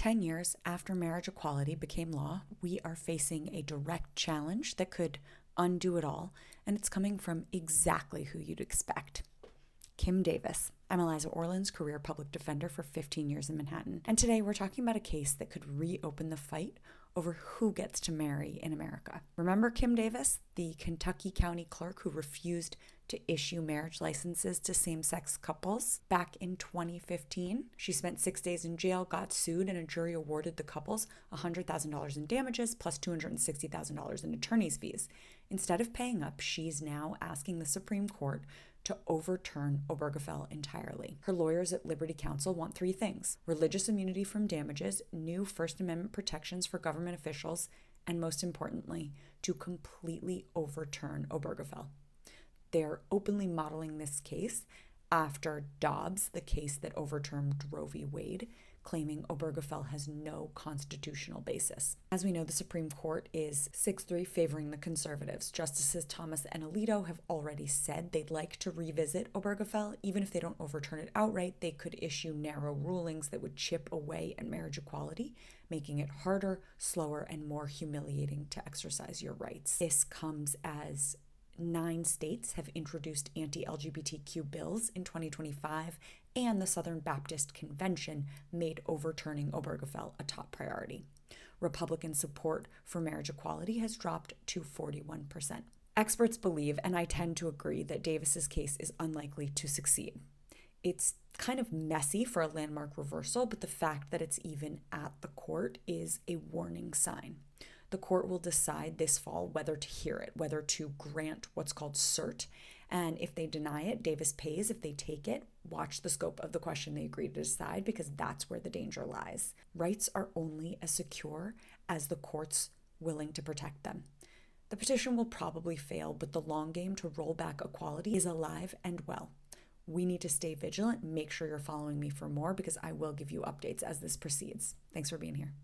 10 years after marriage equality became law, we are facing a direct challenge that could undo it all, and it's coming from exactly who you'd expect. Kim Davis. I'm Eliza Orland's career public defender for 15 years in Manhattan, and today we're talking about a case that could reopen the fight over who gets to marry in America. Remember Kim Davis, the Kentucky County clerk who refused to issue marriage licenses to same-sex couples back in 2015? She spent 6 days in jail, got sued, and a jury awarded the couples $100,000 in damages plus $260,000 in attorney's fees. Instead of paying up, she's now asking the Supreme Court to overturn Obergefell entirely. Her lawyers at Liberty Counsel want 3 things: religious immunity from damages, new First Amendment protections for government officials, and most importantly, to completely overturn Obergefell. They're openly modeling this case after Dobbs, the case that overturned Roe v. Wade, claiming Obergefell has no constitutional basis. As we know, the Supreme Court is 6-3 favoring the conservatives. Justices Thomas and Alito have already said they'd like to revisit Obergefell. Even if they don't overturn it outright, they could issue narrow rulings that would chip away at marriage equality, making it harder, slower, and more humiliating to exercise your rights. This comes as 9 states have introduced anti-LGBTQ bills in 2025, and the Southern Baptist Convention made overturning Obergefell a top priority. Republican support for marriage equality has dropped to 41%. Experts believe, and I tend to agree, that Davis's case is unlikely to succeed. It's kind of messy for a landmark reversal, but the fact that it's even at the court is a warning sign. The court will decide this fall whether to hear it, whether to grant what's called cert. And if they deny it, Davis pays. If they take it, watch the scope of the question they agree to decide, because that's where the danger lies. Rights are only as secure as the court's willing to protect them. The petition will probably fail, but the long game to roll back equality is alive and well. We need to stay vigilant. Make sure you're following me for more, because I will give you updates as this proceeds. Thanks for being here.